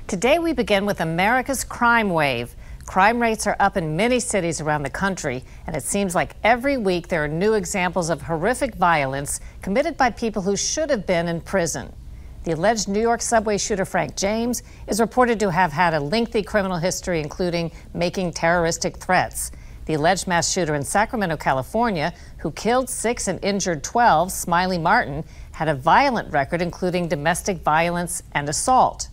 Today we begin with America's crime wave. Crime rates are up in many cities around the country, and it seems like every week there are new examples of horrific violence committed by people who should have been in prison. The alleged New York subway shooter Frank James is reported to have had a lengthy criminal history, including making terroristic threats. The alleged mass shooter in Sacramento, California, who killed 6 and injured 12, Smiley Martin, had a violent record, including domestic violence and assault.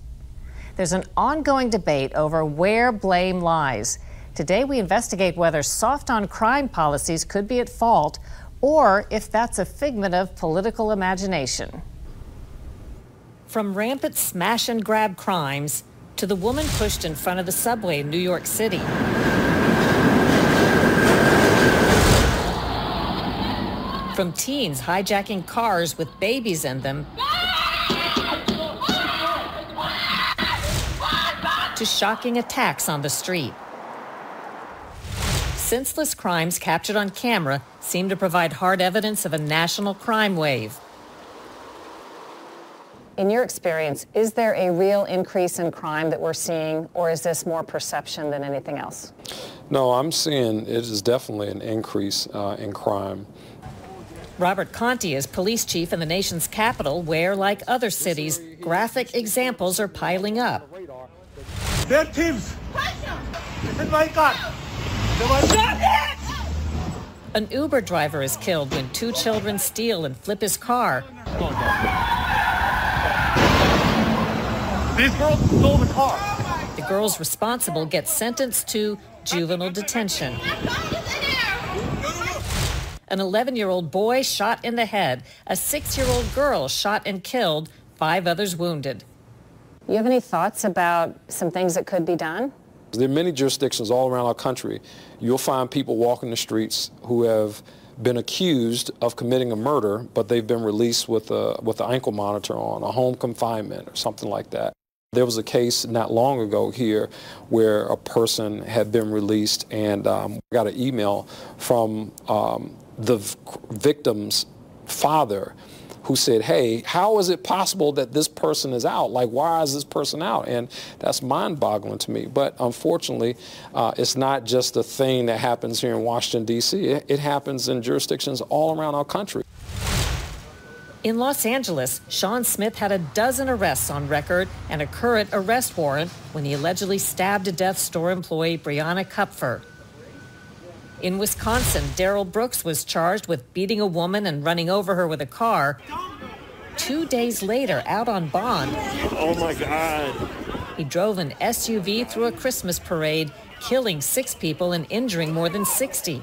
There's an ongoing debate over where blame lies. Today we investigate whether soft on crime policies could be at fault or if that's a figment of political imagination. From rampant smash and grab crimes to the woman pushed in front of the subway in New York City. From teens hijacking cars with babies in them to shocking attacks on the street. Senseless crimes captured on camera seem to provide hard evidence of a national crime wave. In your experience, is there a real increase in crime that we're seeing, or is this more perception than anything else? No, I'm seeing it is definitely an increase in crime. Robert Conti is police chief in the nation's capital, where, like other cities, graphic examples are piling up. Their teams. Oh my God. An Uber driver is killed when 2 children steal and flip his car. These girls stole the car. The girls responsible get sentenced to juvenile detention. An 11-year-old boy shot in the head, a 6-year-old girl shot and killed, 5 others wounded. You have any thoughts about some things that could be done? There are many jurisdictions all around our country. You'll find people walking the streets who have been accused of committing a murder, but they've been released with an ankle monitor on, a home confinement or something like that. There was a case not long ago here where a person had been released, and got an email from the victim's father who said, hey, how is it possible that this person is out? Like, why is this person out? And that's mind-boggling to me. But unfortunately, it's not just a thing that happens here in Washington, D.C. It happens in jurisdictions all around our country. In Los Angeles, Sean Smith had a dozen arrests on record and a current arrest warrant when he allegedly stabbed to death store employee Brianna Kupfer. In Wisconsin, Darrell Brooks was charged with beating a woman and running over her with a car. 2 days later, out on bond, Oh my God. he drove an SUV through a Christmas parade, killing 6 people and injuring more than 60.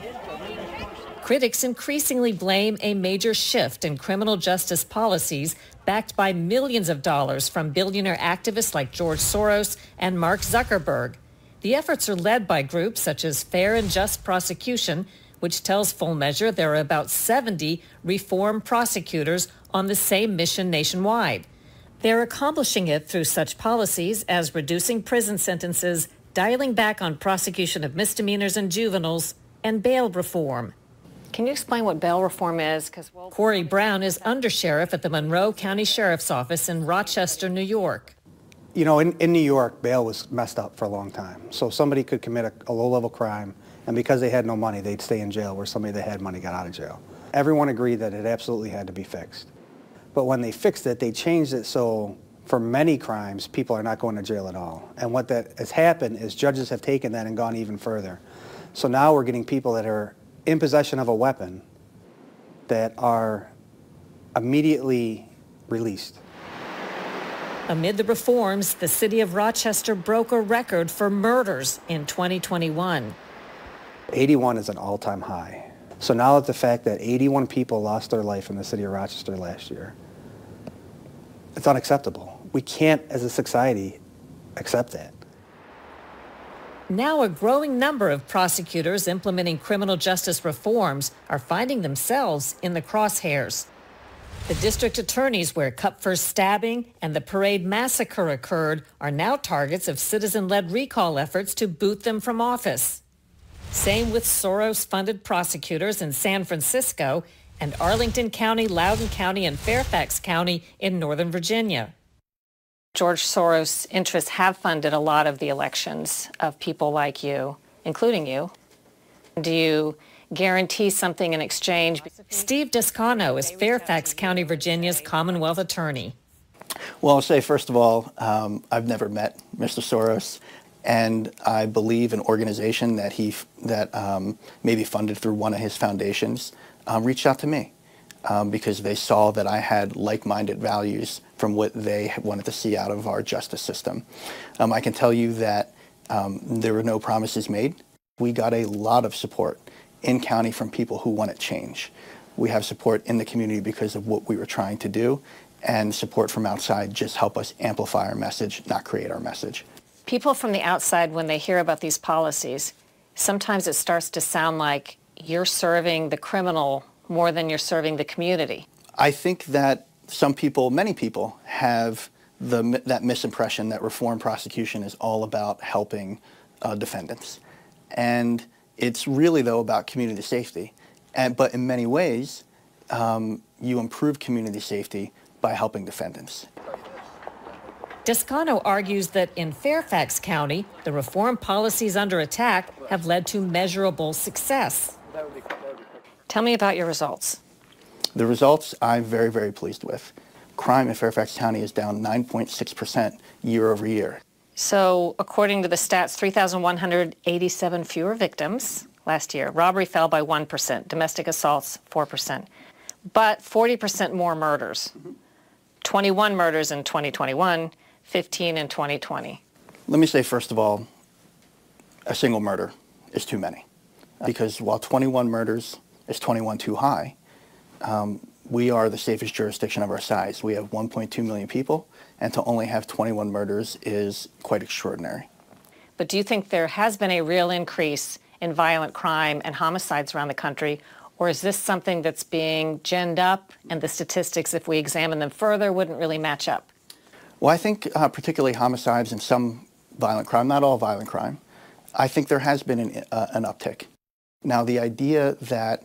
Critics increasingly blame a major shift in criminal justice policies backed by millions of dollars from billionaire activists like George Soros and Mark Zuckerberg. The efforts are led by groups such as Fair and Just Prosecution, which tells Full Measure there are about 70 reform prosecutors on the same mission nationwide. They're accomplishing it through such policies as reducing prison sentences, dialing back on prosecution of misdemeanors and juveniles, and bail reform. Can you explain what bail reform is? Corey Brown is undersheriff at the Monroe County Sheriff's Office in Rochester, New York. You know, in New York, bail was messed up for a long time. So somebody could commit a low-level crime, and because they had no money, they'd stay in jail, where somebody that had money got out of jail. Everyone agreed that it absolutely had to be fixed. But when they fixed it, they changed it so for many crimes, people are not going to jail at all. And what that has happened is judges have taken that and gone even further. So now we're getting people that are in possession of a weapon that are immediately released. Amid the reforms, the city of Rochester broke a record for murders in 2021. 81 is an all-time high. So now that the fact that 81 people lost their life in the city of Rochester last year, it's unacceptable. We can't, as a society, accept that. Now a growing number of prosecutors implementing criminal justice reforms are finding themselves in the crosshairs. The district attorneys where Kupfer's stabbing and the parade massacre occurred are now targets of citizen-led recall efforts to boot them from office. Same with Soros-funded prosecutors in San Francisco and Arlington County, Loudoun County, and Fairfax County in Northern Virginia. George Soros' interests have funded a lot of the elections of people like you, including you. Do you guarantee something in exchange? Steve Descano is Fairfax County, Virginia's Commonwealth attorney. Well, I'll say, first of all, I've never met Mr. Soros, and I believe an organization that may be funded through one of his foundations reached out to me because they saw that I had like-minded values from what they wanted to see out of our justice system. I can tell you that there were no promises made. We got a lot of support in county from people who wanted change. We have support in the community because of what we were trying to do, and support from outside just help us amplify our message, not create our message. People from the outside, when they hear about these policies, sometimes it starts to sound like you're serving the criminal more than you're serving the community. I think that some people, many people, have that misimpression that reform prosecution is all about helping defendants. And it's really, though, about community safety. But in many ways, you improve community safety by helping defendants. Descano argues that in Fairfax County, the reform policies under attack have led to measurable success. Tell me about your results. The results I'm very, very pleased with. Crime in Fairfax County is down 9.6% year over year. So according to the stats, 3,187 fewer victims last year. Robbery fell by 1%, domestic assaults 4%, but 40% more murders. 21 murders in 2021, 15 in 2020. Let me say, first of all, a single murder is too many. Because while 21 murders is 21 too high, we are the safest jurisdiction of our size. We have 1.2 million people, and to only have 21 murders is quite extraordinary. But do you think there has been a real increase in violent crime and homicides around the country? Or is this something that's being ginned up, and the statistics, if we examine them further, wouldn't really match up? Well, I think particularly homicides and some violent crime, not all violent crime, I think there has been an uptick. Now, the idea that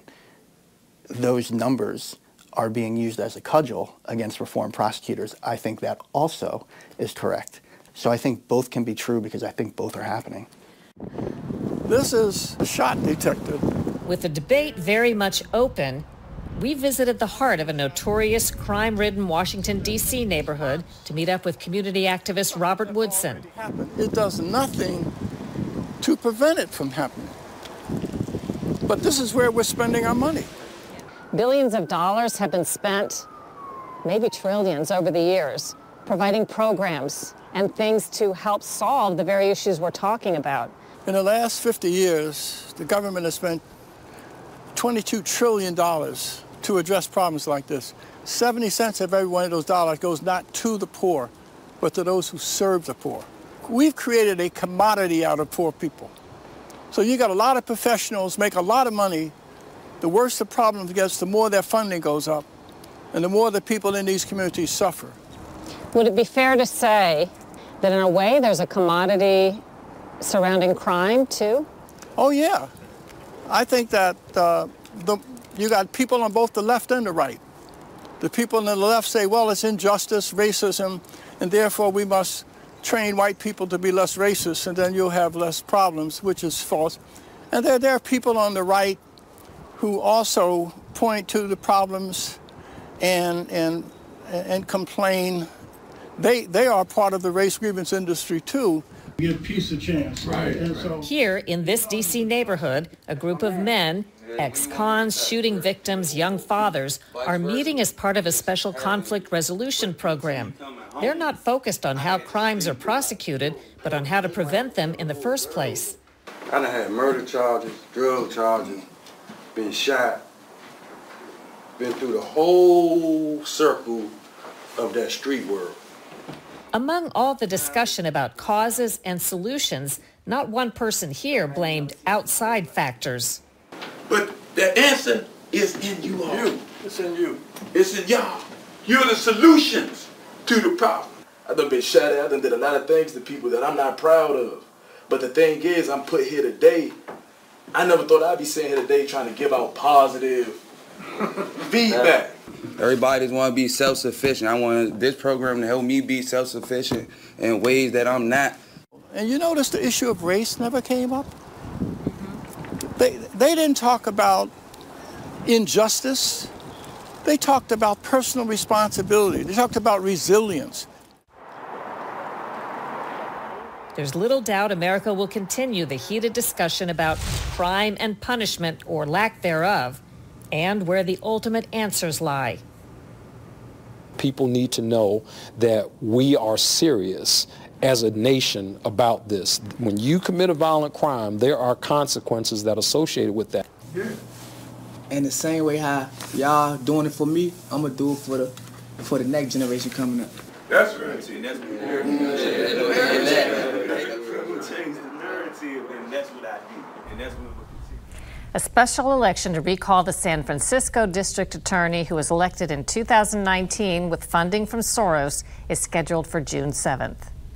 those numbers are being used as a cudgel against reform prosecutors, I think that also is correct. So I think both can be true because I think both are happening. This is a shot detector. With the debate very much open, we visited the heart of a notorious crime-ridden Washington, D.C. neighborhood to meet up with community activist Robert Woodson. It does nothing to prevent it from happening. But this is where we're spending our money. Billions of dollars have been spent, maybe trillions over the years, providing programs and things to help solve the very issues we're talking about. In the last 50 years, the government has spent $22 trillion to address problems like this. 70 cents of every one of those dollars goes not to the poor, but to those who serve the poor. We've created a commodity out of poor people. So you got a lot of professionals make a lot of money. The worse the problem gets, the more their funding goes up, and the more the people in these communities suffer. Would it be fair to say that in a way there's a commodity surrounding crime too? Oh yeah. I think that you got people on both the left and the right. The people on the left say, well, it's injustice, racism, and therefore we must train white people to be less racist, and then you'll have less problems, which is false. And there are people on the right who also point to the problems and complain. They are part of the race grievance industry too. Give peace a chance. Right. And so Here in this D.C. neighborhood, a group of men, ex-cons, shooting victims, young fathers, are meeting as part of a special conflict resolution program. They're not focused on how crimes are prosecuted, but on how to prevent them in the first place. I done had murder charges, drug charges, been shot, been through the whole circle of that street world. Among all the discussion about causes and solutions, not one person here blamed outside factors. But the answer is in you all. It's in you. It's in y'all. You're the solutions to the problem. I done been shot at, I done did a lot of things to people that I'm not proud of. But the thing is, I'm put here today. I never thought I'd be sitting here today trying to give out positive Feedback. Everybody just want to be self-sufficient. I want this program to help me be self-sufficient in ways that I'm not. And you notice the issue of race never came up? They didn't talk about injustice. They talked about personal responsibility. They talked about resilience. There's little doubt America will continue the heated discussion about crime and punishment, or lack thereof, and where the ultimate answers lie. People need to know that we are serious as a nation about this. When you commit a violent crime, there are consequences that are associated with that. And the same way how y'all doing it for me, I'm gonna do it for the next generation coming up. That's right. That's change the narrative, and that's what I do. And that's what A special election to recall the San Francisco district attorney who was elected in 2019 with funding from Soros is scheduled for June 7th.